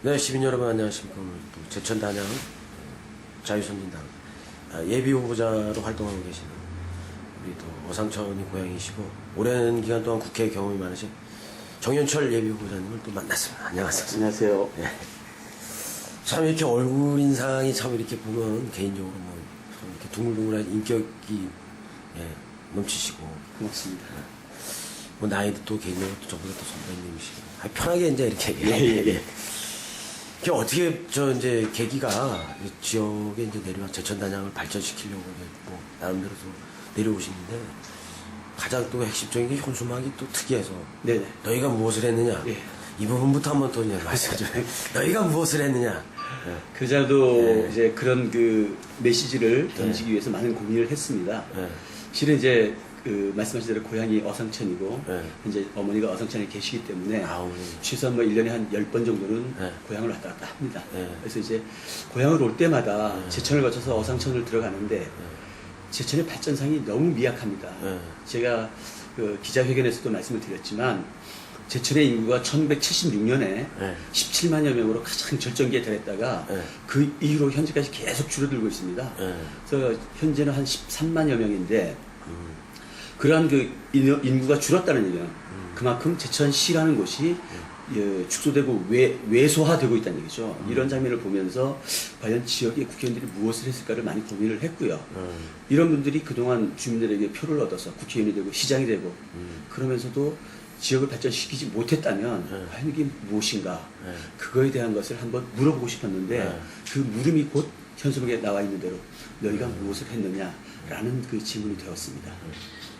네, 시민 여러분 안녕하십니까. 오늘 또 제천단양 자유선진당 예비 후보자로 활동하고 계시는 우리 또 어상천이 고향이시고 오랜 기간 동안 국회 경험이 많으신 정현철 예비 후보자님을 또 만났습니다. 안녕하세요. 안녕하세요. 네. 참 이렇게 얼굴 인상이 참 이렇게 보면 개인적으로 뭐 이렇게 둥글둥글한 인격이 넘치시고 고맙습니다. 뭐 나이도 또 개인적으로 또 저보다 또 선배님이시고 편하게 이제 이렇게 예. 이게 어떻게 이제 계기가 지역에 이제 내려와 제천단양을 발전시키려고 이제 뭐 나름대로 또 내려오시는데 가장 또 핵심적인 게 현수막이 또 특이해서 네네. 너희가 무엇을 했느냐 예. 이 부분부터 한번 또 이제 말씀 좀 해. 너희가 무엇을 했느냐. 그자도 이제 그런 그 메시지를 던지기 위해서 많은 고민을 했습니다. 실은 이제 그 말씀하신 대로 고향이 어상천이고 이제 어머니가 어상천에 계시기 때문에 최소한 뭐 1년에 한 10번 정도는 고향을 왔다 갔다 합니다. 그래서 이제 고향을 올 때마다 제천을 거쳐서 어상천을 들어가는데 제천의 발전상이 너무 미약합니다. 제가 그 기자회견에서도 말씀을 드렸지만 제천의 인구가 1976년에 17만여 명으로 가장 절정기에 달했다가 그 이후로 현재까지 계속 줄어들고 있습니다. 그래서 현재는 한 13만여 명인데 그러한 그 인구가 줄었다는 얘기는 그만큼 제천시라는 곳이 축소되고 왜소화되고 있다는 얘기죠. 이런 장면을 보면서 과연 지역의 국회의원들이 무엇을 했을까를 많이 고민을 했고요. 이런 분들이 그동안 주민들에게 표를 얻어서 국회의원이 되고 시장이 되고 그러면서도 지역을 발전시키지 못했다면 과연 이게 무엇인가 그거에 대한 것을 한번 물어보고 싶었는데 그 물음이 곧 현수막에 나와 있는 대로 너희가 무엇을 했느냐라는 그 질문이 되었습니다.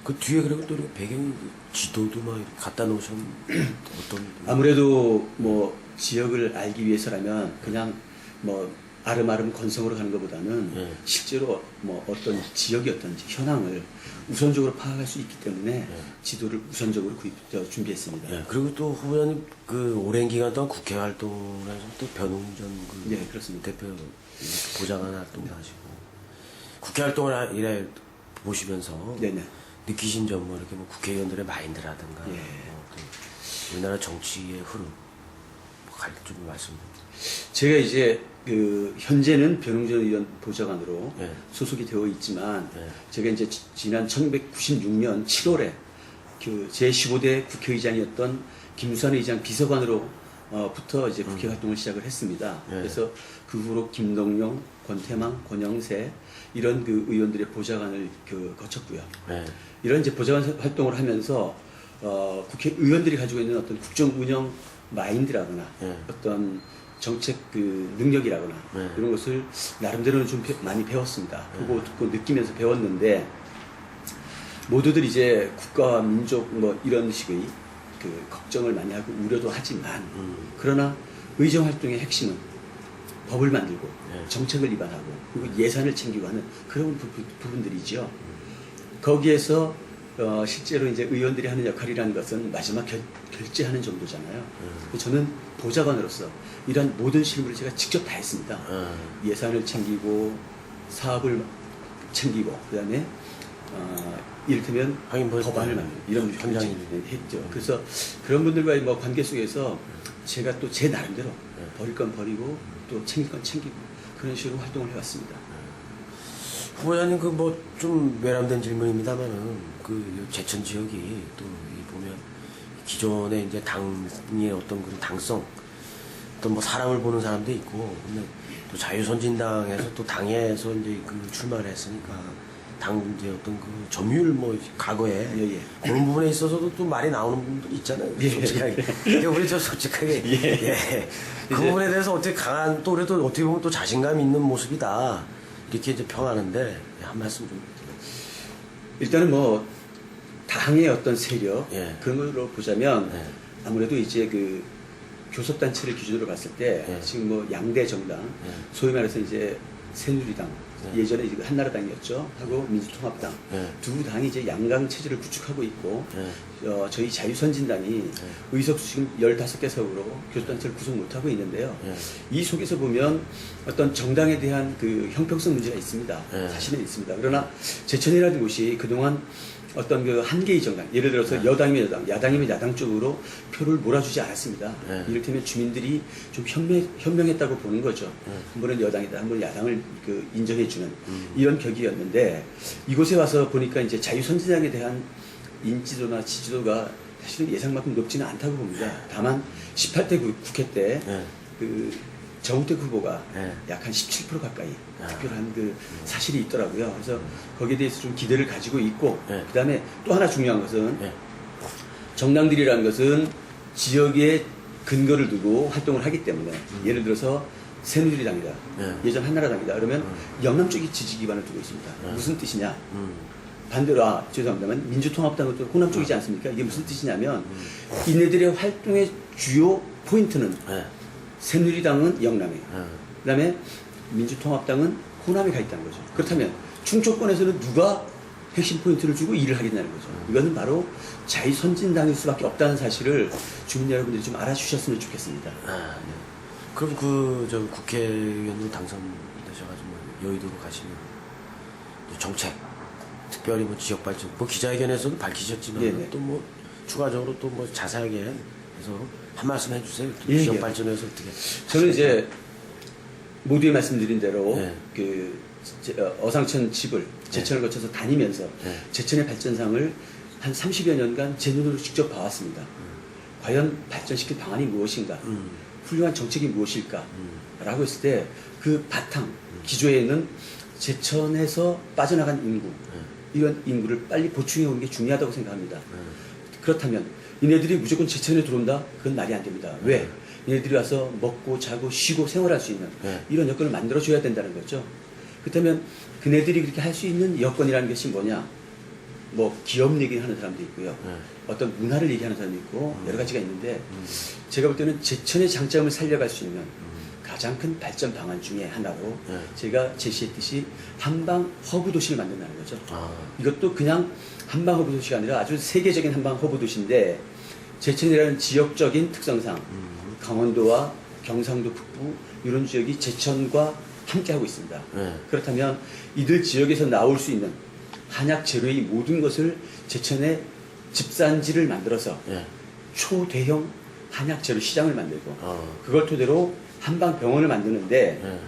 그 뒤에 그리고 또 이렇게 배경 지도도 막 이렇게 갖다 놓으셨는데 어떤 아무래도 뭐 지역을 알기 위해서라면 그냥 뭐 아름아름 건성으로 가는 것보다는 실제로 뭐 어떤 지역이 어떤지 현황을 우선적으로 파악할 수 있기 때문에 지도를 우선적으로 준비했습니다. 그리고 또 후보자님 그 오랜 기간 동안 국회 활동을 해서 또 변웅전 그 그렇습니다. 대표 보좌관 활동도 하시고 국회 활동을 이래 보시면서 느끼신 점 뭐 이렇게 뭐 국회의원들의 마인드라든가 뭐 또 우리나라 정치의 흐름 좀 말씀. 제가 이제 그 현재는 변웅전 의원 보좌관으로 소속이 되어 있지만 제가 이제 지난 1996년 7월에 그 제15대 국회의장이었던 김수환 의장 비서관으로 부터 이제 국회 활동을 시작을 했습니다. 그래서 그 후로 김동영, 권태망, 권영세 이런 그 의원들의 보좌관을 거쳤고요. 이런 이제 보좌관 활동을 하면서 국회의원들이 가지고 있는 어떤 국정 운영 마인드라거나 어떤 정책 그 능력이라거나 이런 것을 나름대로는 좀 많이 배웠습니다. 보고 듣고 느끼면서 배웠는데 모두들 이제 국가와 민족 뭐 이런 식의 그 걱정을 많이 하고 우려도 하지만 그러나 의정 활동의 핵심은 법을 만들고 정책을 입안하고 그리고 예산을 챙기고 하는 그런 부분들이죠. 거기에서 실제로 이제 의원들이 하는 역할이라는 것은 마지막 결제하는 정도잖아요. 저는 보좌관으로서 이러한 모든 실무를 제가 직접 다 했습니다. 예산을 챙기고 사업을 챙기고 그다음에 이를테면 법안을 만들고 이런 현장을 했죠. 그래서 그런 분들과의 뭐 관계 속에서 제가 또 제 나름대로 버릴 건 버리고 또 챙길 건 챙기고 그런 식으로 활동을 해왔습니다. 후보자님 그 뭐 좀 외람된 질문입니다만은 그 제천 지역이 또 보면 기존에 이제 당의 어떤 그런 당성 어떤 뭐 사람을 보는 사람도 있고 근데 또 자유선진당에서 또 당에서 이제 그 출마를 했으니까 당 이제 어떤 그 점유율 뭐 과거에 그런 부분에 있어서도 또 말이 나오는 부분도 있잖아요. 솔직하게 우리 저 솔직하게 그 부분에 대해서 어떻게 강한 또 그래도 어떻게 보면 또 자신감 있는 모습이다 이렇게 이제 평하는데 한 말씀 좀 일단은 뭐 당의 어떤 세력 그런 걸로 보자면 아무래도 이제 그 교섭단체를 기준으로 봤을 때 지금 뭐 양대 정당 소위 말해서 이제 새누리당 예전에 이제 한나라당이었죠 하고 민주통합당 두 당이 이제 양강 체제를 구축하고 있고 저희 자유선진당이 의석수 지금 15개 석으로 교섭단체를 구성 못하고 있는데요. 이 속에서 보면 어떤 정당에 대한 그 형평성 문제가 있습니다. 사실은 있습니다. 그러나 제천이라는 곳이 그동안 어떤 그 한계의 정당, 예를 들어서 여당이면 여당, 야당이면 야당 쪽으로 표를 몰아주지 않았습니다. 이를테면 주민들이 좀 현명했다고 보는 거죠. 한 번은 여당이다, 한 번은 야당을 그 인정해주는 이런 격이었는데, 이곳에 와서 보니까 이제 자유선진당에 대한 인지도나 지지도가 사실은 예상만큼 높지는 않다고 봅니다. 다만 18대 국회 때 그 정우택 후보가 약 한 17% 가까이 득표한 그 사실이 있더라고요. 그래서 거기에 대해서 좀 기대를 가지고 있고, 그 다음에 또 하나 중요한 것은 정당들이라는 것은 지역에 근거를 두고 활동을 하기 때문에, 예를 들어서 새누리당이다, 예전 한나라당이다 그러면 영남 쪽이 지지 기반을 두고 있습니다. 무슨 뜻이냐? 반대로 죄송합니다만 민주통합당은 또 호남 쪽이지 않습니까? 이게 무슨 뜻이냐면 이네들의 활동의 주요 포인트는 새누리당은 영남이에요. 그 다음에 민주통합당은 호남에 가 있다는 거죠. 그렇다면 충청권에서는 누가 핵심 포인트를 주고 일을 하겠냐는 거죠. 이거는 바로 자유선진당일 수밖에 없다는 사실을 주민 여러분들이 좀 알아주셨으면 좋겠습니다. 네. 그럼 저 국회의원으로 당선되셔가지고 여의도로 가시면 정책, 특별히 뭐 지역 발전, 뭐 기자회견에서도 밝히셨지만 또 뭐 추가적으로 또 뭐 자세하게 해서 한 말씀 해주세요. 지역 발전에서 어떻게? 저는 이제 모두에 말씀드린 대로 그 어상천 집을 제천을 거쳐서 다니면서 제천의 발전상을 한 30여 년간 제 눈으로 직접 봐왔습니다. 과연 발전시킬 방안이 무엇인가, 훌륭한 정책이 무엇일까 라고 했을 때 그 바탕, 기조에 있는 제천에서 빠져나간 인구, 이런 인구를 빨리 보충해 오는 게 중요하다고 생각합니다. 그렇다면 이네들이 무조건 제천에 들어온다? 그건 말이 안 됩니다. 왜? 이네들이 와서 먹고 자고 쉬고 생활할 수 있는 이런 여건을 만들어줘야 된다는 거죠. 그렇다면 그네들이 그렇게 할 수 있는 여건이라는 것이 뭐냐? 뭐 기업 얘기를 하는 사람도 있고요. 어떤 문화를 얘기하는 사람도 있고 여러 가지가 있는데, 제가 볼 때는 제천의 장점을 살려갈 수 있는 가장 큰 발전 방안 중에 하나로 제가 제시했듯이 한방 허브 도시를 만든다는 거죠. 이것도 그냥 한방 허브 도시가 아니라 아주 세계적인 한방 허브 도시인데, 제천이라는 지역적인 특성상 강원도와 경상도 북부 이런 지역이 제천과 함께하고 있습니다. 그렇다면 이들 지역에서 나올 수 있는 한약 재료의 모든 것을 제천에 집산지를 만들어서 초대형 한약 재료 시장을 만들고 그걸 토대로 한방 병원을 만드는데,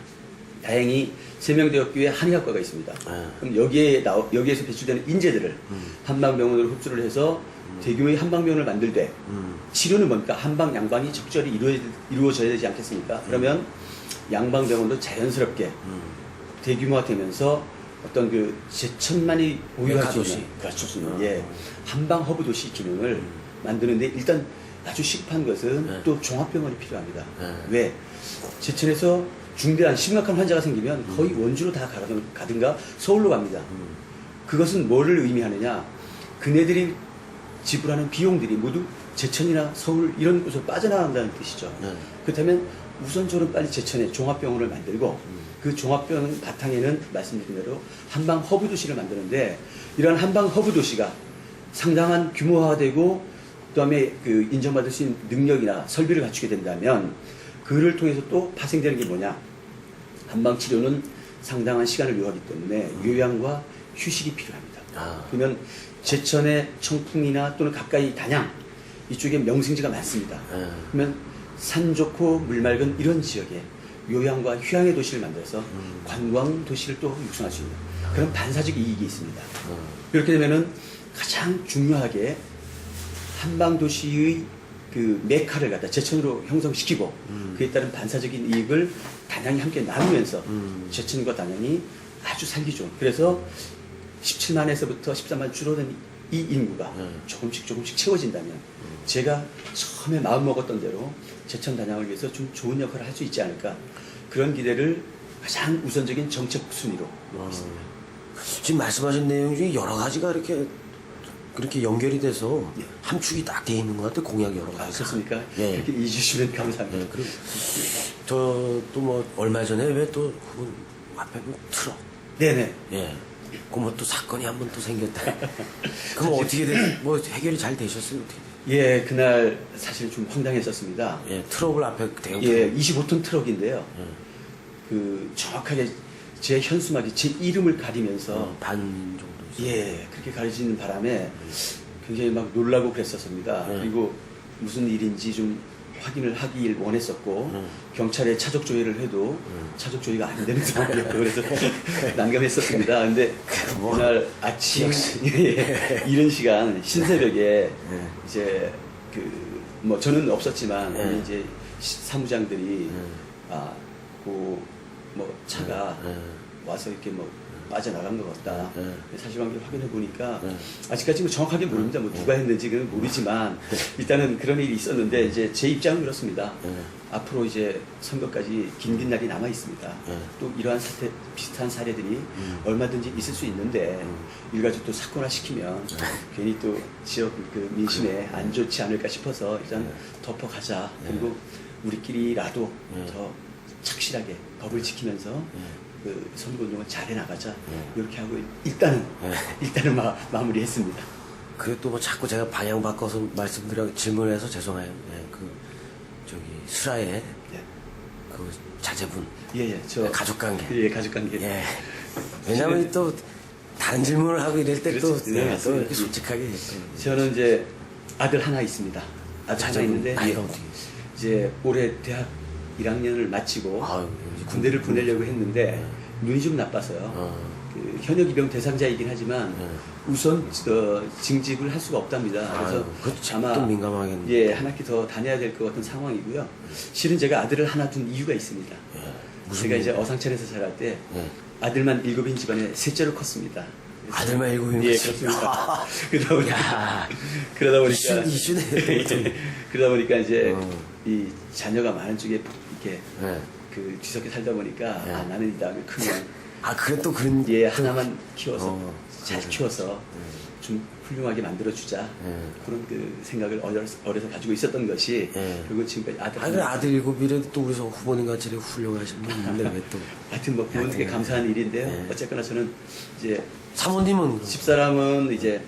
다행히 세명대학교에 한의학과가 있습니다. 그럼 여기에서 배출되는 인재들을 한방병원으로 흡수를 해서 대규모의 한방병원을 만들 때 치료는 뭡니까? 한방 양방이 적절히 이루어져야 되지 않겠습니까? 그러면 양방병원도 자연스럽게 대규모화되면서 어떤 그 제천만이 보유할 수 있는, 그렇죠. 한방 허브 도시 기능을 만드는데 일단 아주 시급한 것은 또 종합병원이 필요합니다. 왜? 제천에서 중대한 심각한 환자가 생기면 거의 원주로 다 가든가 서울로 갑니다. 그것은 뭐를 의미하느냐? 그네들이 지불하는 비용들이 모두 제천이나 서울 이런 곳으로 빠져나간다는 뜻이죠. 그렇다면 우선적으로 빨리 제천에 종합병원을 만들고 그 종합병원 바탕에는 말씀드린 대로 한방 허브 도시를 만드는데, 이러한 한방 허브 도시가 상당한 규모화가 되고 그다음에 그 인정받을 수 있는 능력이나 설비를 갖추게 된다면 그를 통해서 또 파생되는 게 뭐냐? 한방 치료는 상당한 시간을 요하기 때문에 요양과 휴식이 필요합니다. 그러면 제천의 청풍이나 또는 가까이 단양 이쪽에 명승지가 많습니다. 그러면 산 좋고 물 맑은 이런 지역에 요양과 휴양의 도시를 만들어서 관광 도시를 또 육성할 수 있는 그런 반사적 이익이 있습니다. 이렇게 되면은 가장 중요하게 한방 도시의 그 메카를 갖다 제천으로 형성시키고 그에 따른 반사적인 이익을 단양이 함께 나누면서 제천과 단양이 아주 살기 좋은, 그래서 17만에서부터 13만 줄어든 이 인구가 조금씩 채워진다면 제가 처음에 마음먹었던 대로 제천 단양을 위해서 좀 좋은 역할을 할 수 있지 않을까, 그런 기대를 가장 우선적인 정책 순위로 있습니다. 지금 말씀하신 내용 중에 여러 가지가 그렇게 연결이 돼서 함축이 딱 돼 있는 것 같아요. 공약이 여러 가지. 그렇습니까? 이렇게 이해주시면 감사합니다. 그리고 저도 뭐 얼마 전에 왜 또 그분 앞에 트럭. 네네. 그뭐 또 사건이 한 번 또 생겼다. 그럼 어떻게 뭐 해결이 잘 되셨어요? 어떻게? 그날 사실 좀 황당했었습니다. 트럭을 앞에 대형 트럭. 25톤 트럭인데요. 그 정확하게 제 현수막이 제 이름을 가리면서 반 정도. 예, 그렇게 가르치는 바람에 굉장히 막 놀라고 그랬었습니다. 그리고 무슨 일인지 좀 확인을 하길 원했었고 경찰에 차적 조회를 해도 차적 조회가 안 되는 상황이었고 그래서 난감했었습니다. 근데 그날 아침 예, 이른 시간 신새벽에 이제 그 뭐 저는 없었지만 우리 이제 사무장들이 뭐 차가 와서 이렇게 뭐 빠져나간 것 같다. 사실관계 확인해 보니까 아직까지 뭐 정확하게 모릅니다. 뭐 누가 했는지 는 모르지만 일단은 그런 일이 있었는데 이제 제 입장은 그렇습니다. 앞으로 이제 선거까지 긴 날이 남아 있습니다. 또 이러한 사태 비슷한 사례들이 얼마든지 있을 수 있는데 일가족도 사건화 시키면 괜히 또 지역 그 민심에 안 좋지 않을까 싶어서 일단 덮어가자. 그리고 우리끼리라도 더 착실하게 법을 지키면서 그 선거운동을 잘해 나가자. 이렇게 하고 일단은 마무리했습니다. 그리고 또 뭐 자꾸 제가 방향 바꿔서 질문해서 죄송해요. 예, 그 저기 슬하의 그 자제분, 저 가족관계. 예, 가족관계. 예. 왜냐면 또 다른 질문을 하고 이럴 때 또 그렇죠. 네, 또 이렇게 솔직하게. 저는 이제 아들 하나 있습니다. 아들 하나 있는데 나이가 어떻게 있어요? 이제 올해 대학 1학년을 마치고 군대를 보내려고 했는데 눈이 좀 나빠서요. 그 현역 입영 대상자이긴 하지만 우선 징집을 할 수가 없답니다. 그래서 아마 또 민감하겠네. 한 학기 더 다녀야 될 것 같은 상황이고요. 실은 제가 아들을 하나 둔 이유가 있습니다. 제가 이제 어상천에서 자랄 때 아들만 7인 집안에 셋째로 컸습니다. 아들만 7인 예, 그렇습니다. 그러다 보니까 이슈네. 그러다 보니까 이제 이 자녀가 많은 쪽에 이렇게 그 뒤섞여 살다 보니까 나는 이 다음에 크면 그래 또 그런 하나만 키워서 잘 키워서 좀 훌륭하게 만들어주자 그런 그 생각을 어려서 가지고 있었던 것이 그리고 지금까지 아들 7이라도 또 우리 후보님 같이 훌륭하신 분 있는데 왜 또 하여튼 뭐 부모님께 감사한 일인데요. 어쨌거나 저는 이제 사모님은 집사람은 이제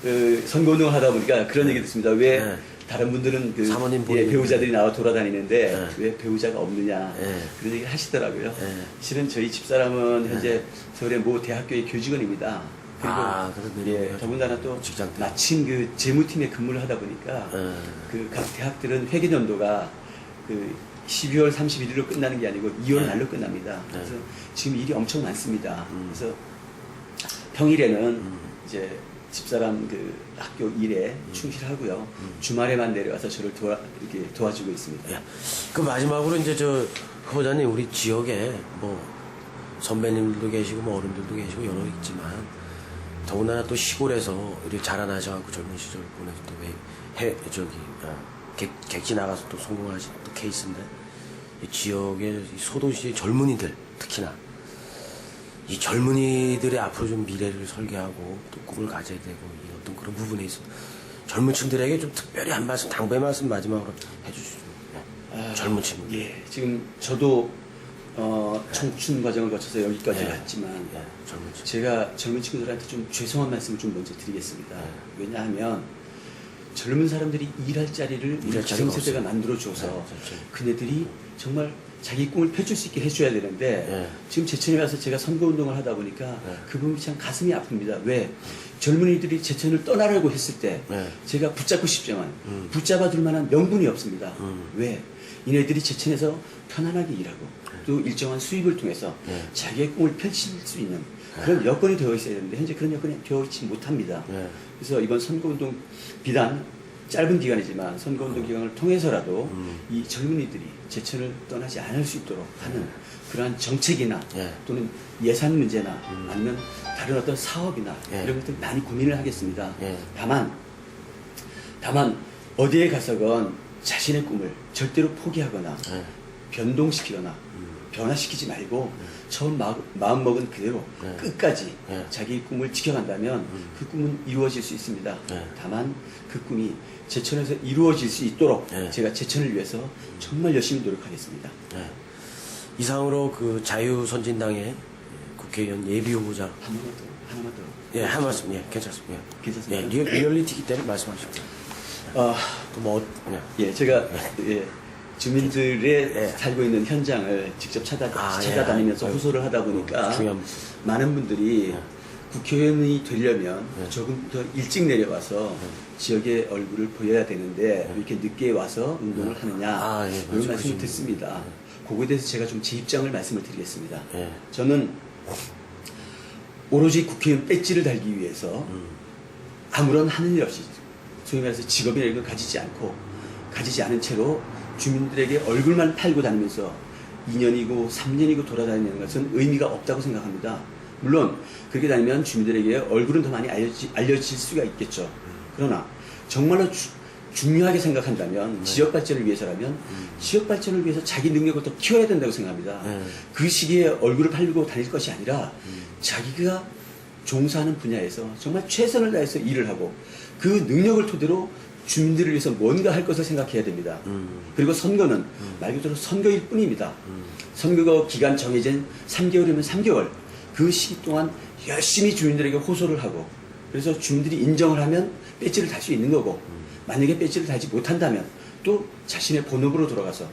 그 선거운동을 하다 보니까 그런 얘기 듣습니다. 왜 다른 분들은 그 사모님 배우자들이 나와 돌아다니는데 왜 배우자가 없느냐 그런 얘기를 하시더라고요. 실은 저희 집사람은 현재 서울의 모 대학교의 교직원입니다. 그리고 더군다나 또 마침 그 재무팀에 근무를 하다 보니까 그 각 대학들은 회계연도가 그 12월 31일로 끝나는 게 아니고 2월 말로 끝납니다. 그래서 지금 일이 엄청 많습니다. 그래서 평일에는 이제 집사람 그 학교 일에 충실하고요. 주말에만 내려와서 저를 이렇게 도와주고 있습니다. 그 마지막으로 이제 저 후보자님 우리 지역에 뭐 선배님들도 계시고 뭐 어른들도 계시고 여러 있지만 더군다나 또 시골에서 이렇게 자라나셔갖고 젊은 시절 보내서 또 객지 나가서 또 성공하신 또 케이스인데 이 지역의 소도시의 젊은이들 특히나 이 젊은이들의 앞으로 좀 미래를 설계하고 또 꿈을 가져야 되고 이 어떤 그런 부분에 있어 젊은 층들에게 좀 특별히 한 말씀, 당부의 말씀 마지막으로 해주시죠. 젊은 친구. 지금 저도 청춘 과정을 거쳐서 여기까지 왔지만 제가 젊은 친구들한테 좀 죄송한 말씀을 좀 먼저 드리겠습니다. 왜냐하면 젊은 사람들이 일할 자리를 우리 기성세대가 만들어줘서 그네들이 정말 자기 꿈을 펼칠 수 있게 해줘야 되는데 지금 제천에 가서 제가 선거운동을 하다 보니까 그 부분이 참 가슴이 아픕니다. 왜? 젊은이들이 제천을 떠나라고 했을 때 제가 붙잡고 싶지만 붙잡아둘 만한 명분이 없습니다. 왜? 이네들이 제천에서 편안하게 일하고 또 일정한 수입을 통해서 자기의 꿈을 펼칠 수 있는 그런 여건이 되어 있어야 되는데 현재 그런 여건이 되어 있지 못합니다. 그래서 이번 선거운동 비단 짧은 기간이지만 선거운동 기간을 통해서라도 이 젊은이들이 제천을 떠나지 않을 수 있도록 하는 그러한 정책이나 또는 예산 문제나 아니면 다른 어떤 사업이나 이런 것들 많이 고민을 하겠습니다. 다만 어디에 가서건 자신의 꿈을 절대로 포기하거나 변동시키거나 변화시키지 말고 처음 마음 먹은 그대로 끝까지 자기 꿈을 지켜간다면 그 꿈은 이루어질 수 있습니다. 다만 그 꿈이 제천에서 이루어질 수 있도록 제가 제천을 위해서 정말 열심히 노력하겠습니다. 이상으로 그 자유선진당의 국회의원 예비후보자 하나만 더. 한 말씀 괜찮습니다. 괜찮습니다. 리얼리티기 때문에 말씀하십시오. 제가 주민들의 살고 있는 현장을 직접 찾아다니면서 호소를 하다 보니까 많은 분들이 국회의원이 되려면 조금 더 일찍 내려와서 지역의 얼굴을 보여야 되는데 이렇게 늦게 와서 운동을 하느냐 예, 이런 말씀을 맞아요. 듣습니다. 그거에 대해서 제가 좀 제 입장을 말씀을 드리겠습니다. 예. 저는 오로지 국회의원 배지를 달기 위해서 아무런 하는 일 없이 소위 말해서 직업이라는 걸 가지지 않은 채로 주민들에게 얼굴만 팔고 다니면서 2년이고 3년이고 돌아다니는 것은 의미가 없다고 생각합니다. 물론 그렇게 다니면 주민들에게 얼굴은 더 많이 알려질 수가 있겠죠. 그러나 정말로 중요하게 생각한다면 지역 발전을 위해서라면 지역 발전을 위해서 자기 능력을 더 키워야 된다고 생각합니다. 그 시기에 얼굴을 팔고 다닐 것이 아니라 자기가 종사하는 분야에서 정말 최선을 다해서 일을 하고 그 능력을 토대로 주민들을 위해서 뭔가 할 것을 생각해야 됩니다. 그리고 선거는 말 그대로 선거일 뿐입니다. 선거 기간 정해진 3개월이면 3개월 그 시기 동안 열심히 주민들에게 호소를 하고 그래서 주민들이 인정을 하면 배지를 달 수 있는 거고 만약에 배지를 달지 못한다면 또 자신의 본업으로 돌아가서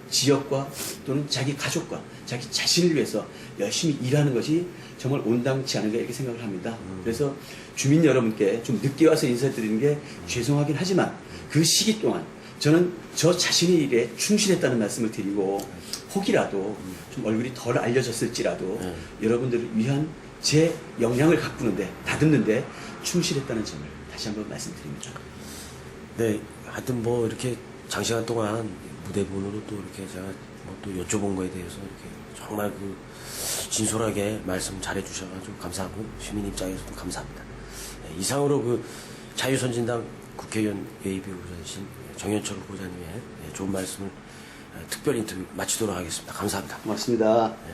지역과 또는 자기 가족과 자기 자신을 위해서 열심히 일하는 것이 정말 온당치 않은가 이렇게 생각을 합니다. 그래서 주민 여러분께 좀 늦게 와서 인사드리는 게 죄송하긴 하지만 그 시기 동안 저는 저 자신의 일에 충실했다는 말씀을 드리고 혹이라도 좀 얼굴이 덜 알려졌을지라도 여러분들을 위한 제 역량을 가꾸는데 다듬는데 충실했다는 점을 다시 한번 말씀드립니다. 네, 하여튼 뭐 이렇게 장시간 동안 무대분으로 또 이렇게 제가 뭐 또 여쭤본 거에 대해서 이렇게 정말 그 진솔하게 말씀 잘해 주셔가지고 감사하고 시민 입장에서도 감사합니다. 네, 이상으로 그 자유선진당 국회의원 예비후보자이신 정현철 후보자님의 좋은 말씀을 특별 인터뷰 마치도록 하겠습니다. 감사합니다. 고맙습니다. 네.